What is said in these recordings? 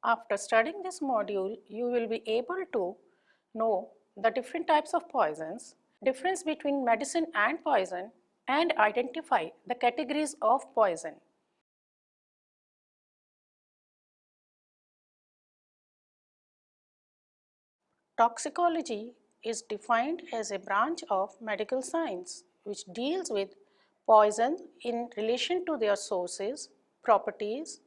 After studying this module, you will be able to know the different types of poisons, difference between medicine and poison, and identify the categories of poison. Toxicology is defined as a branch of medical science which deals with poison in relation to their sources, properties,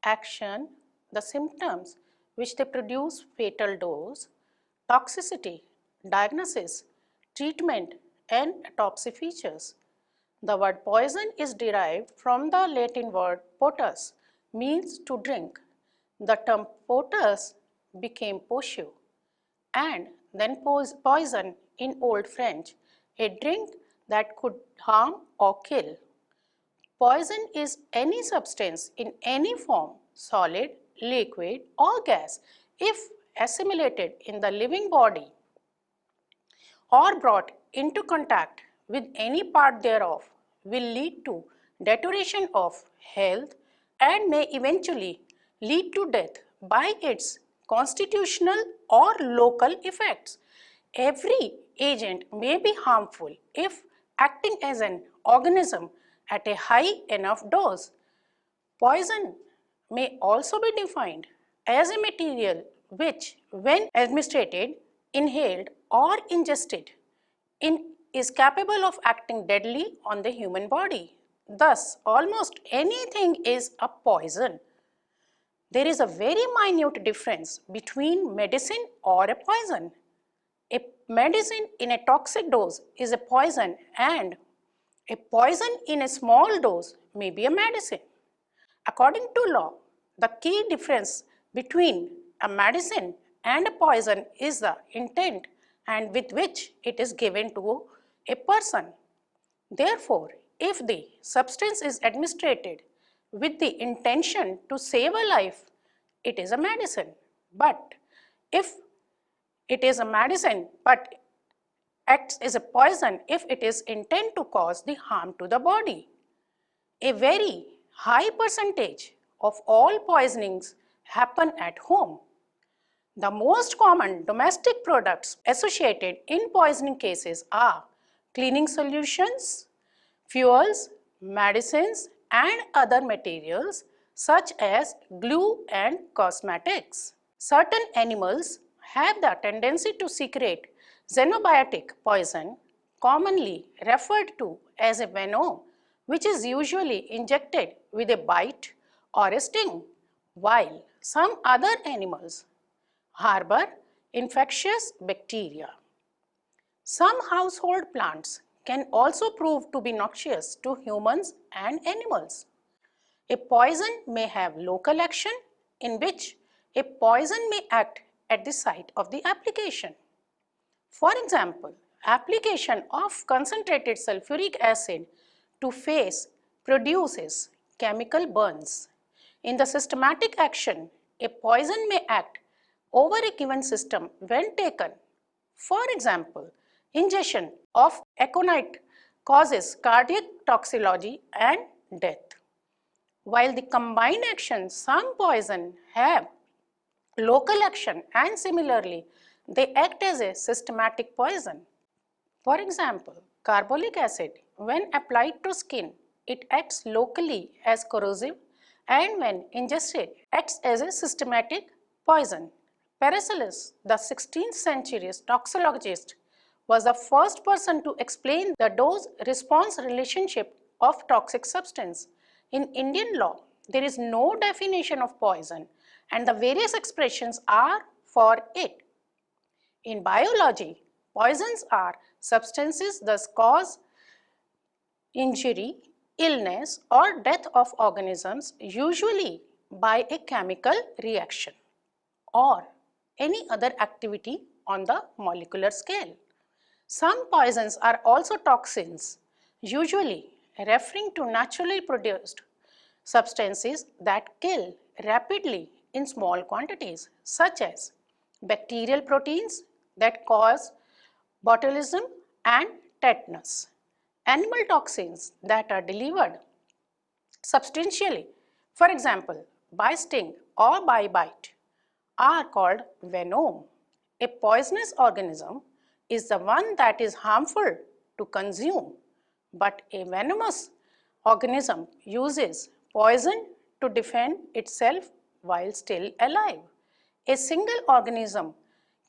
action, the symptoms which they produce, fatal dose, toxicity, diagnosis, treatment, and autopsy features. The word poison is derived from the Latin word potus, means to drink. The term potus became potion and then poison in Old French, a drink that could harm or kill. Poison is any substance in any form, solid, liquid, or gas, if assimilated in the living body or brought into contact with any part thereof, will lead to deterioration of health and may eventually lead to death by its constitutional or local effects. Every agent may be harmful if acting as an organism at a high enough dose. Poison may also be defined as a material which, when administered, inhaled, or ingested, is capable of acting deadly on the human body. Thus, almost anything is a poison. There is a very minute difference between medicine or a poison. A medicine in a toxic dose is a poison, and a poison in a small dose may be a medicine. According to law, the key difference between a medicine and a poison is the intent and with which it is given to a person. Therefore, if the substance is administered with the intention to save a life, it is a medicine. But if it is a medicine but acts as a poison if it is intent to cause the harm to the body. A very high percentage of all poisonings happen at home. The most common domestic products associated in poisoning cases are cleaning solutions, fuels, medicines, and other materials such as glue and cosmetics. Certain animals have the tendency to secrete xenobiotic poison, commonly referred to as a venom, which is usually injected with a bite or a sting, while some other animals harbor infectious bacteria. Some household plants can also prove to be noxious to humans and animals. A poison may have local action in which a poison may act at the site of the application. For example, application of concentrated sulfuric acid to face produces chemical burns. In the systematic action, a poison may act over a given system when taken. For example, ingestion of aconite causes cardiac toxicology and death. While the combined action, some poison have local action and similarly they act as a systematic poison. For example, carbolic acid, when applied to skin, it acts locally as corrosive and when ingested acts as a systematic poison. Paracelsus, the 16th century toxicologist, was the first person to explain the dose-response relationship of toxic substance. In Indian law, there is no definition of poison and the various expressions are for it. In biology, poisons are substances that cause injury, illness, or death of organisms, usually by a chemical reaction or any other activity on the molecular scale. Some poisons are also toxins, usually referring to naturally produced substances that kill rapidly in small quantities, such as bacterial proteins that cause botulism and tetanus, animal toxins that are delivered substantially, for example, by sting or by bite, are called venom. A poisonous organism is the one that is harmful to consume, but a venomous organism uses poison to defend itself while still alive. A single organism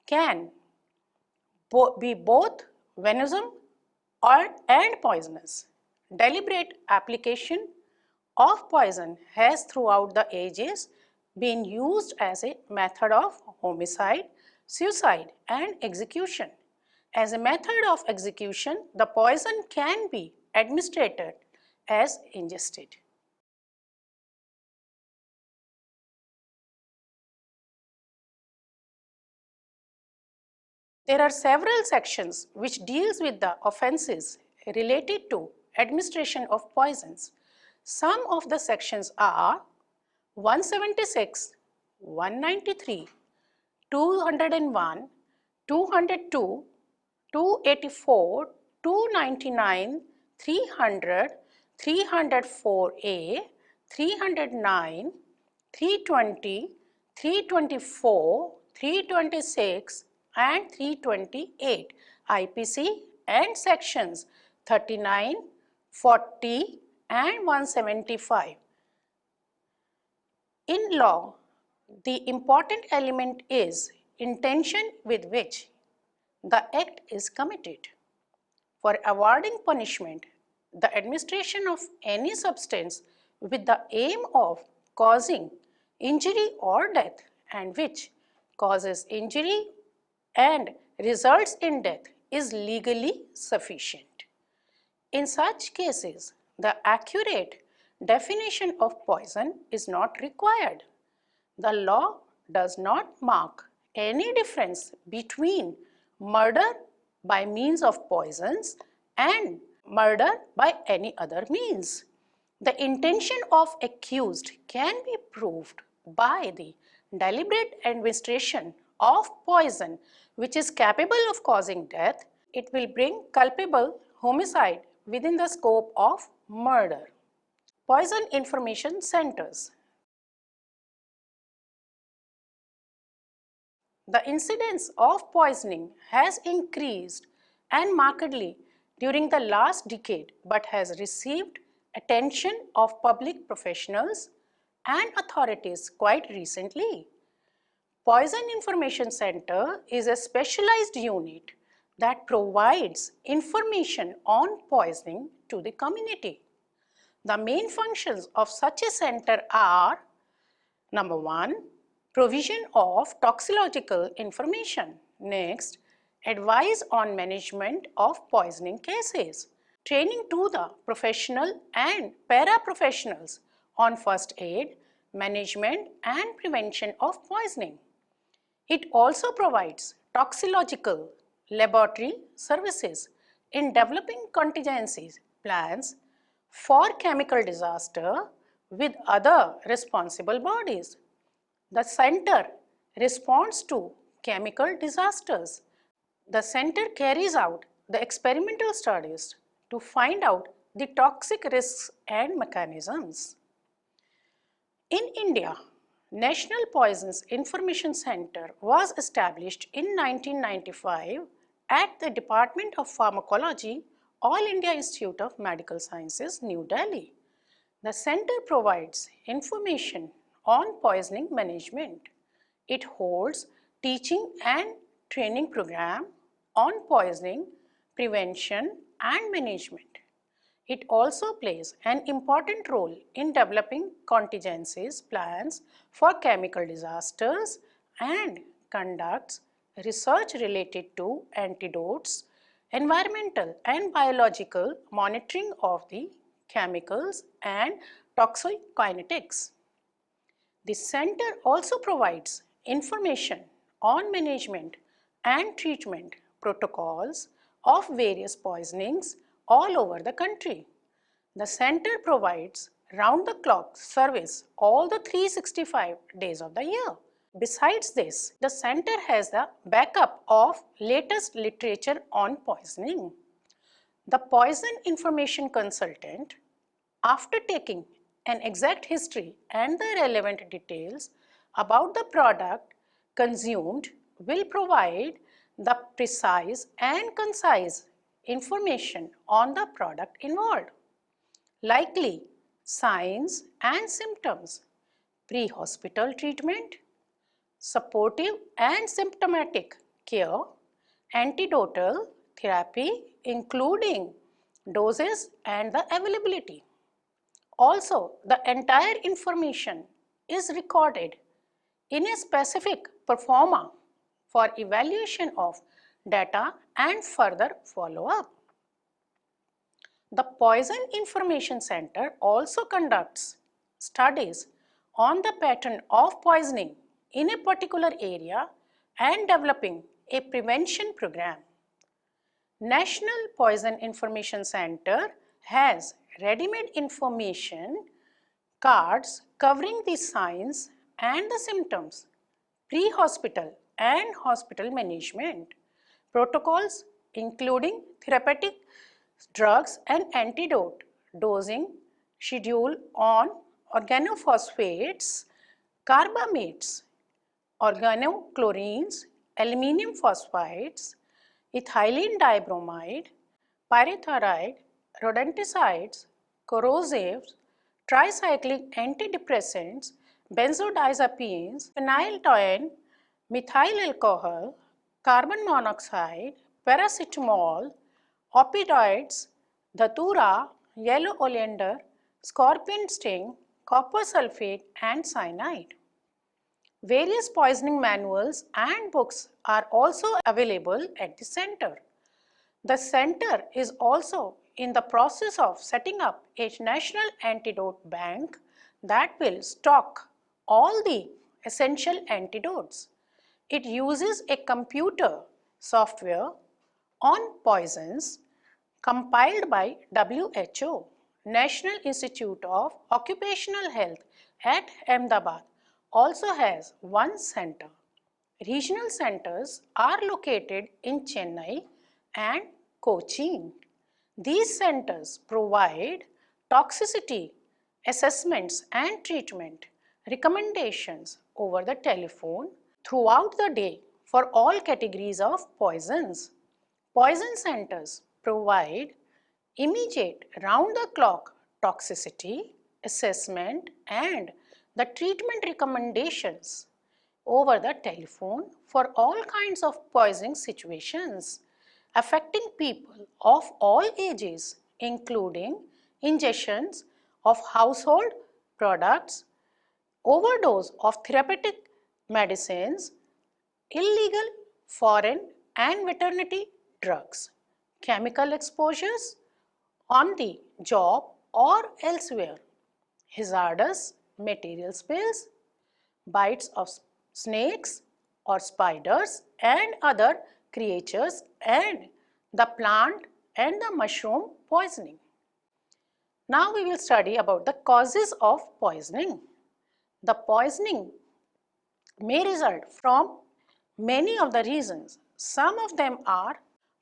can be both venomous and poisonous. Deliberate application of poison has throughout the ages been used as a method of homicide, suicide and execution. As a method of execution, the poison can be administered as ingested. There are several sections which deals with the offences related to administration of poisons. Some of the sections are 176, 193, 201, 202, 284, 299, 300, 304A, 309, 320, 324, 326 and 328 IPC and sections 39, 40 and 175. In law, the important element is intention with which the act is committed. For awarding punishment, the administration of any substance with the aim of causing injury or death and which causes injury and results in death is legally sufficient. In such cases, the accurate definition of poison is not required. The law does not mark any difference between murder by means of poisons and murder by any other means. The intention of accused can be proved by the deliberate administration of poison which is capable of causing death. It will bring culpable homicide within the scope of murder. Poison information centers. The incidence of poisoning has increased and markedly during the last decade but has received attention of public professionals and authorities quite recently. Poison Information Center is a specialized unit that provides information on poisoning to the community. The main functions of such a center are: number one, provision of toxicological information. Next, advice on management of poisoning cases. Training to the professional and paraprofessionals on first aid, management and prevention of poisoning. It also provides toxicological laboratory services in developing contingency plans for chemical disaster with other responsible bodies. The center responds to chemical disasters. The center carries out the experimental studies to find out the toxic risks and mechanisms. In India, National Poisons Information Center was established in 1995 at the Department of Pharmacology, All India Institute of Medical Sciences, New Delhi. The center provides information on poisoning management. It holds teaching and training program on poisoning, prevention and management. It also plays an important role in developing contingencies plans for chemical disasters and conducts research related to antidotes, environmental and biological monitoring of the chemicals and toxicokinetics. The center also provides information on management and treatment protocols of various poisonings all over the country. The center provides round-the-clock service all the 365 days of the year. Besides this, the center has the backup of latest literature on poisoning. The poison information consultant, after taking an exact history and the relevant details about the product, consumed will provide the precise and concise information on the product involved, likely signs and symptoms, pre-hospital treatment, supportive and symptomatic care, antidotal therapy including doses and the availability. Also, the entire information is recorded in a specific proforma for evaluation of data and further follow-up. The Poison Information Center also conducts studies on the pattern of poisoning in a particular area and developing a prevention program. National Poison Information Center has ready-made information cards covering the signs and the symptoms, pre-hospital and hospital management, protocols including therapeutic drugs and antidote, dosing, schedule on organophosphates, carbamates, organochlorines, aluminum phosphides, ethylene dibromide, pyrethroid, rodenticides, corrosives, tricyclic antidepressants, benzodiazepines, phenylethylamine, methyl alcohol, carbon monoxide, paracetamol, opioids, datura, yellow oleander, scorpion sting, copper sulfate and cyanide. Various poisoning manuals and books are also available at the center. The center is also in the process of setting up a national antidote bank that will stock all the essential antidotes. It uses a computer software on poisons compiled by WHO, National Institute of Occupational Health at Ahmedabad also has one center. Regional centers are located in Chennai and Cochin. These centers provide toxicity assessments and treatment recommendations over the telephone throughout the day for all categories of poisons. Poison centers provide immediate round-the-clock toxicity assessment and the treatment recommendations over the telephone for all kinds of poisoning situations affecting people of all ages, including ingestions of household products, overdose of therapeutic medicines, illegal foreign and veterinary drugs, chemical exposures on the job or elsewhere, hazardous material spills, bites of snakes or spiders and other creatures, and the plant and the mushroom poisoning. Now we will study about the causes of poisoning. The poisoning may result from many of the reasons. Some of them are: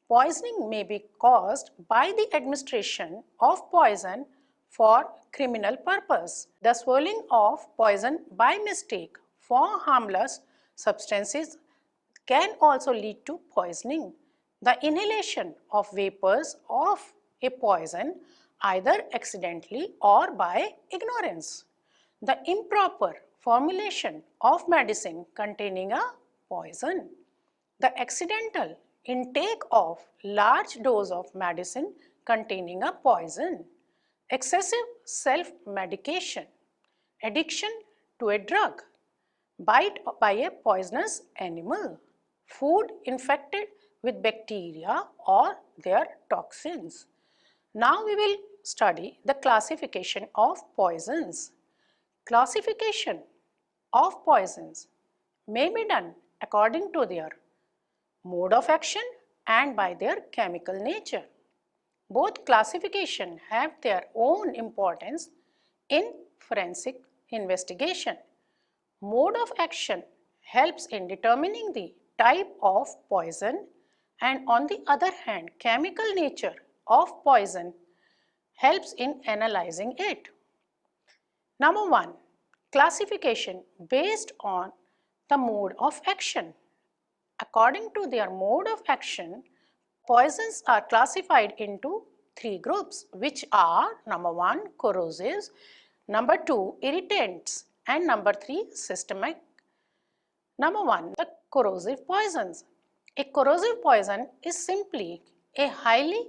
poisoning may be caused by the administration of poison for criminal purpose. The swallowing of poison by mistake for harmless substances can also lead to poisoning. The inhalation of vapors of a poison either accidentally or by ignorance. The improper formulation of medicine containing a poison. The accidental intake of large dose of medicine containing a poison. Excessive self-medication. Addiction to a drug. Bite by a poisonous animal. Food infected with bacteria or their toxins. Now we will study the classification of poisons. Classification of poisons may be done according to their mode of action and by their chemical nature. Both classification have their own importance in forensic investigation. Mode of action helps in determining the type of poison, and on the other hand, chemical nature of poison helps in analyzing it. Number 1. Classification based on The mode of action. According to their mode of action, poisons are classified into three groups, which are number 1 corrosives, number 2 irritants, and number 3 systemic. Number 1, the corrosive poisons. A corrosive poison is simply a highly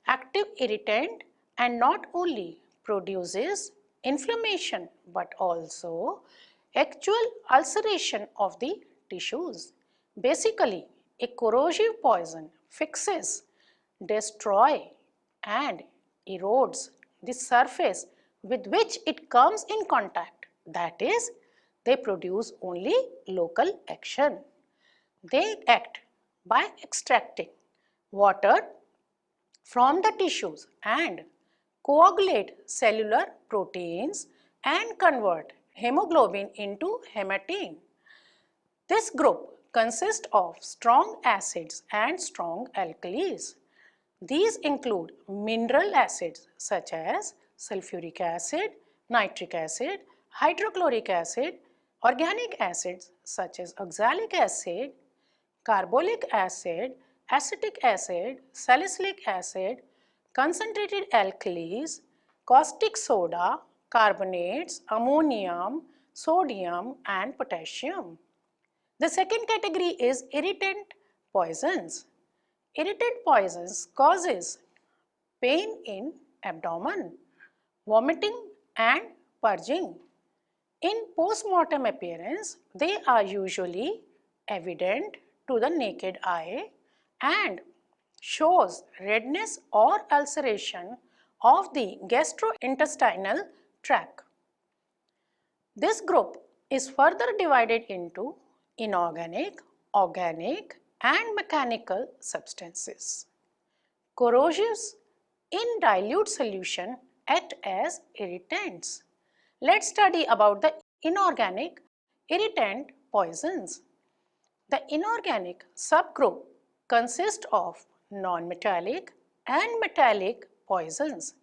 active irritant and not only produces inflammation but also actual ulceration of the tissues. Basically, a corrosive poison fixes, destroys and erodes the surface with which it comes in contact. That is, they produce only local action. They act by extracting water from the tissues and coagulate cellular proteins and convert hemoglobin into hematine. This group consists of strong acids and strong alkalis. These include mineral acids such as sulfuric acid, nitric acid, hydrochloric acid, organic acids such as oxalic acid, carbolic acid, acetic acid, salicylic acid, concentrated alkalis, caustic soda, carbonates, ammonium, sodium and potassium. The second category is irritant poisons. Irritant poisons causes pain in abdomen, vomiting and purging. In post-mortem appearance, they are usually evident to the naked eye and shows redness or ulceration of the gastrointestinal tract. This group is further divided into inorganic, organic and mechanical substances. Corrosives in dilute solution act as irritants. Let's study about the inorganic irritant poisons. The inorganic subgroup consists of non-metallic and metallic poisons.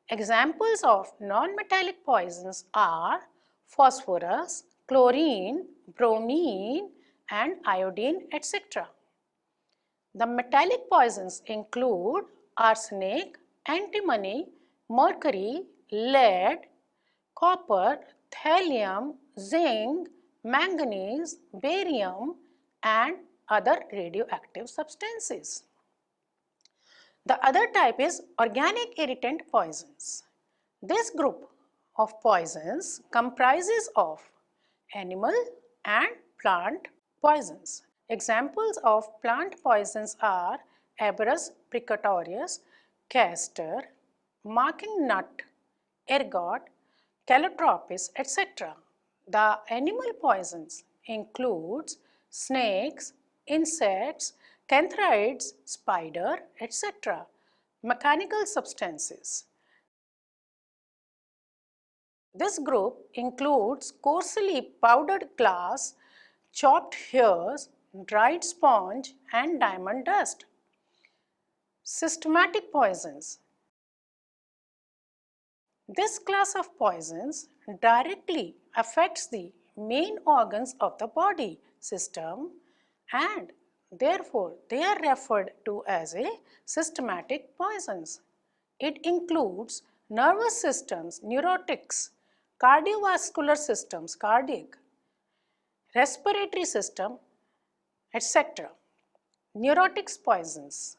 Examples of non-metallic poisons are phosphorus, chlorine, bromine and iodine, etc. The metallic poisons include arsenic, antimony, mercury, lead, copper, thallium, zinc, manganese, barium and other radioactive substances. The other type is organic irritant poisons. This group of poisons comprises of animal and plant poisons. Examples of plant poisons are Aberrus precatorius, castor, marking nut, ergot, calotropis, etc. The animal poisons includes snakes, insects, cantharids, spider, etc. Mechanical substances. This group includes coarsely powdered glass, chopped hairs, dried sponge and diamond dust. Systematic poisons. This class of poisons directly affects the main organs of the body system and therefore they are referred to as a systematic poisons. It includes nervous systems, neurotics, cardiovascular systems, cardiac, respiratory system, etc. Neurotics poisons.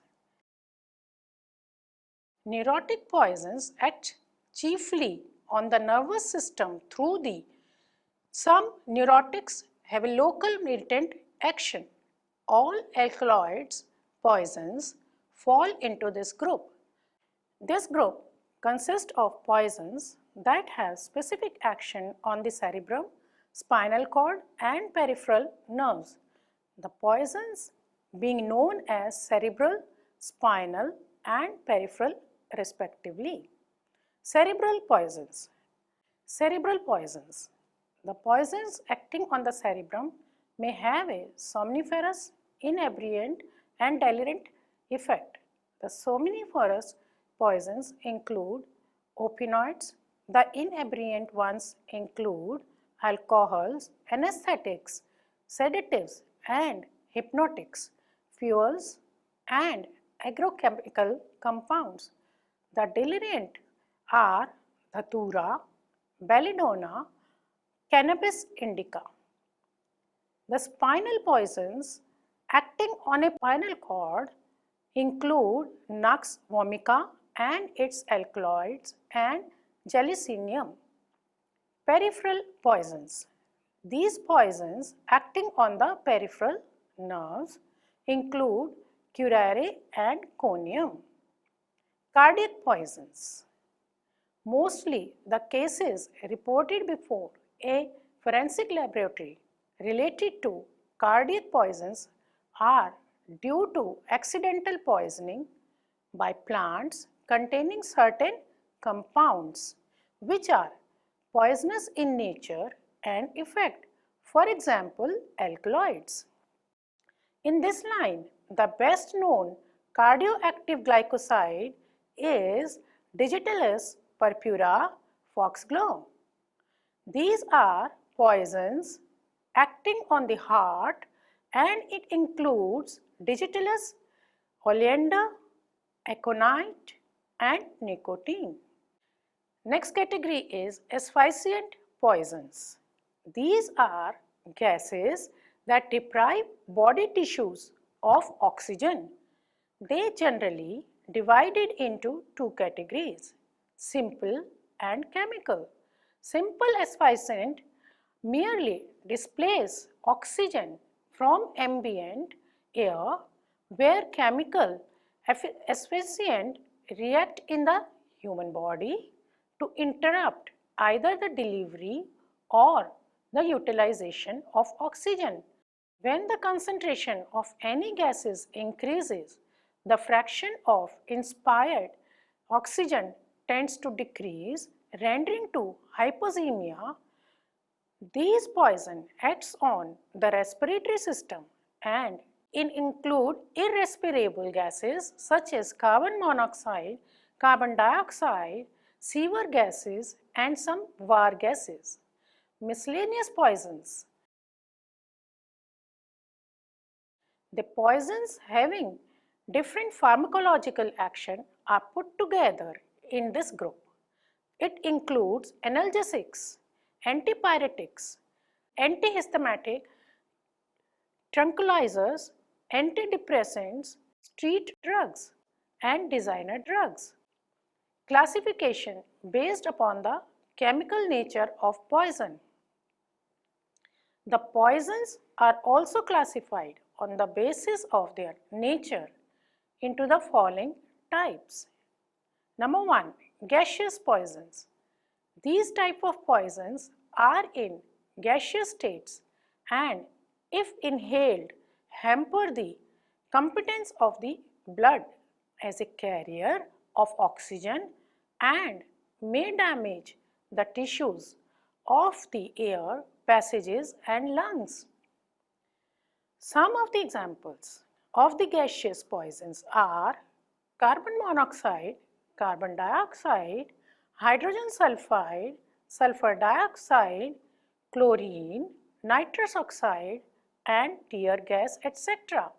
Neurotic poisons act chiefly on the nervous system through the some neurotics have a local irritant action. All alkaloids poisons fall into this group. This group consists of poisons that have specific action on the cerebrum, spinal cord and peripheral nerves. The poisons being known as cerebral, spinal and peripheral respectively. Cerebral poisons. Cerebral poisons. The poisons acting on the cerebrum may have a somniferous, inebriant and delirant effect. The somniferous poisons include opioids. The inebriant ones include alcohols, anesthetics, sedatives and hypnotics, fuels and agrochemical compounds. The diluent are dhatura, belladonna, cannabis indica. The spinal poisons acting on a spinal cord include Nux vomica and its alkaloids and gelsemium. Peripheral poisons. These poisons acting on the peripheral nerves include curare and conium. Cardiac poisons. Mostly the cases reported before a forensic laboratory related to cardiac poisons are due to accidental poisoning by plants containing certain compounds which are poisonous in nature and effect, for example, alkaloids. In this line, the best known cardioactive glycoside is Digitalis purpura foxglove. These are poisons acting on the heart and it includes Digitalis, oleander, aconite and nicotine. Next category is asphyxiant poisons. These are gases that deprive body tissues of oxygen. They generally divided into two categories, simple and chemical. Simple asphyxiant merely displace oxygen from ambient air, where chemical asphyxiant react in the human body to interrupt either the delivery or the utilization of oxygen. When the concentration of any gases increases, the fraction of inspired oxygen tends to decrease, rendering to hypoxemia. These poison acts on the respiratory system and include irrespirable gases such as carbon monoxide, carbon dioxide, sewer gases and some VAR gases. Miscellaneous poisons. The poisons having different pharmacological action are put together in this group. It includes analgesics, antipyretics, antihistaminic, tranquilizers, antidepressants, street drugs, and designer drugs. Classification based upon the chemical nature of poison. The poisons are also classified on the basis of their nature into the following types. Number 1, gaseous poisons. These type of poisons are in gaseous states and if inhaled hamper the competence of the blood as a carrier of oxygen and may damage the tissues of the air passages and lungs. Some of the examples of the gaseous poisons are carbon monoxide, carbon dioxide, hydrogen sulfide, sulfur dioxide, chlorine, nitrous oxide and tear gas, etc.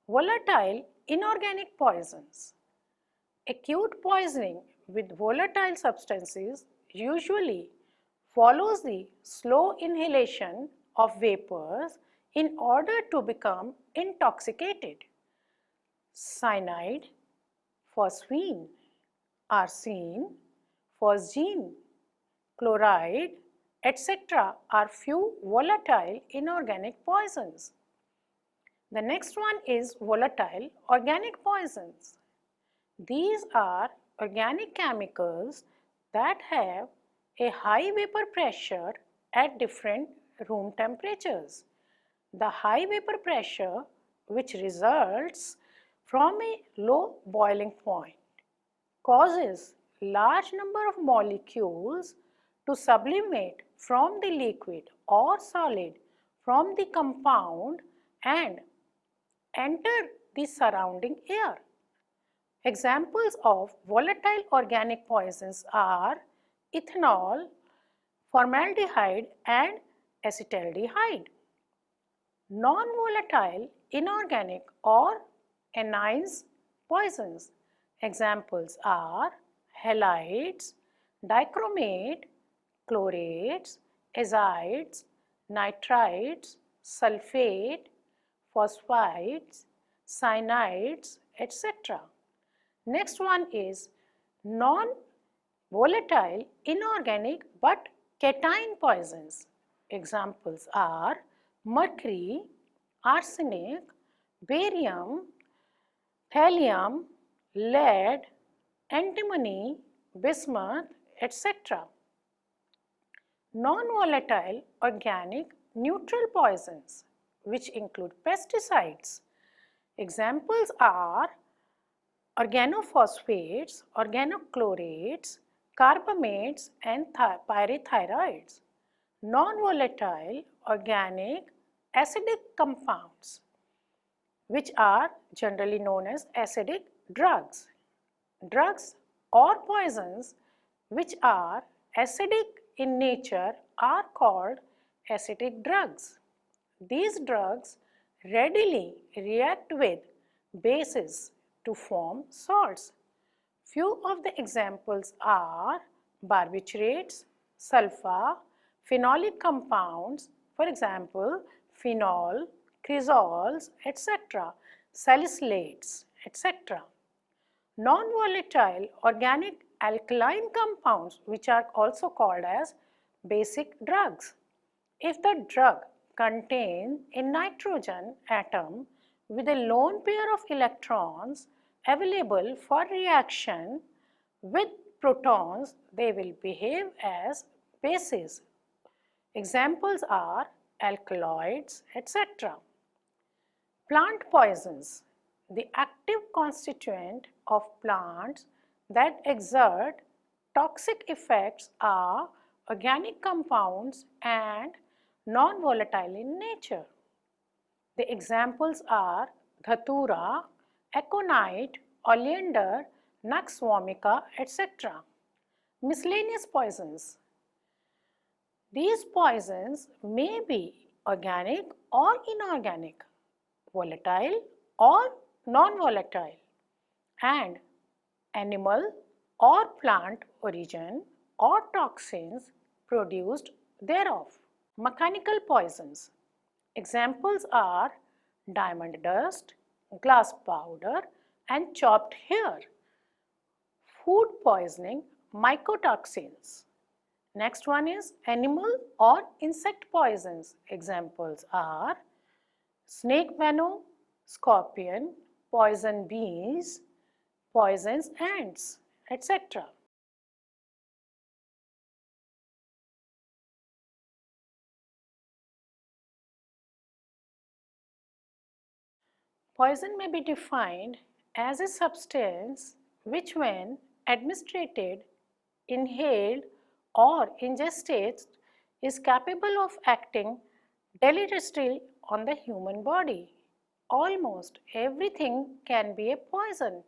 Volatile inorganic poisons. Acute poisoning with volatile substances usually follows the slow inhalation of vapors in order to become intoxicated. Cyanide, phosphine, arsine, phosgene, chloride, etc. are few volatile inorganic poisons. The next one is volatile organic poisons. These are organic chemicals that have a high vapor pressure at different room temperatures. The high vapor pressure, which results from a low boiling point, causes large number of molecules to sublimate from the liquid or solid from the compound and enter the surrounding air. Examples of volatile organic poisons are ethanol, formaldehyde and acetaldehyde. Non-volatile, inorganic or anise poisons. Examples are halides, dichromate, chlorates, azides, nitrites, sulfate, phosphides, cyanides, etc. Next one is non-volatile, inorganic but cation poisons. Examples are mercury, arsenic, barium, thallium, lead, antimony, bismuth, etc. Non-volatile, organic, neutral poisons which include pesticides. Examples are organophosphates, organochlorates, carbamates and pyrethroids. Non-volatile, organic, acidic compounds which are generally known as acidic drugs. Drugs or poisons which are acidic in nature are called acidic drugs. These drugs readily react with bases to form salts. Few of the examples are barbiturates, sulfur, phenolic compounds, for example, phenol, cresols, etc., salicylates, etc. Non-volatile organic alkaline compounds which are also called as basic drugs. If the drug contains a nitrogen atom with a lone pair of electrons available for reaction with protons, they will behave as bases. Examples are alkaloids, etc. Plant poisons, the active constituent of plants that exert toxic effects are organic compounds and non-volatile in nature. The examples are dhatura, aconite, oleander, nux vomica, etc. Miscellaneous poisons. These poisons may be organic or inorganic, volatile or non-volatile, and animal or plant origin or toxins produced thereof. Mechanical poisons. Examples are diamond dust, glass powder and chopped hair. Food poisoning, mycotoxins. Next one is animal or insect poisons. Examples are snake venom, scorpion, poison bees, poisons ants, etc. Poison may be defined as a substance which when administered, inhaled or ingested is capable of acting deleteriously on the human body. Almost everything can be a poison.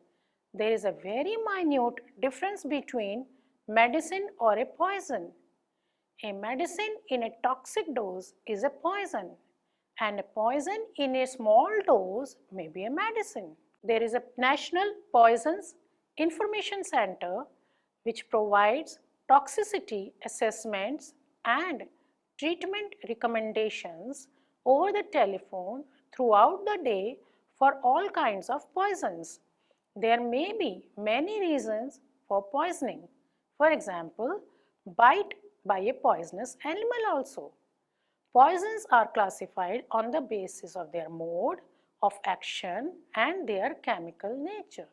There is a very minute difference between medicine or a poison. A medicine in a toxic dose is a poison, and a poison in a small dose may be a medicine. There is a National Poisons Information Center which provides toxicity assessments and treatment recommendations over the telephone throughout the day for all kinds of poisons. There may be many reasons for poisoning. For example, bite by a poisonous animal also. Poisons are classified on the basis of their mode of action and their chemical nature.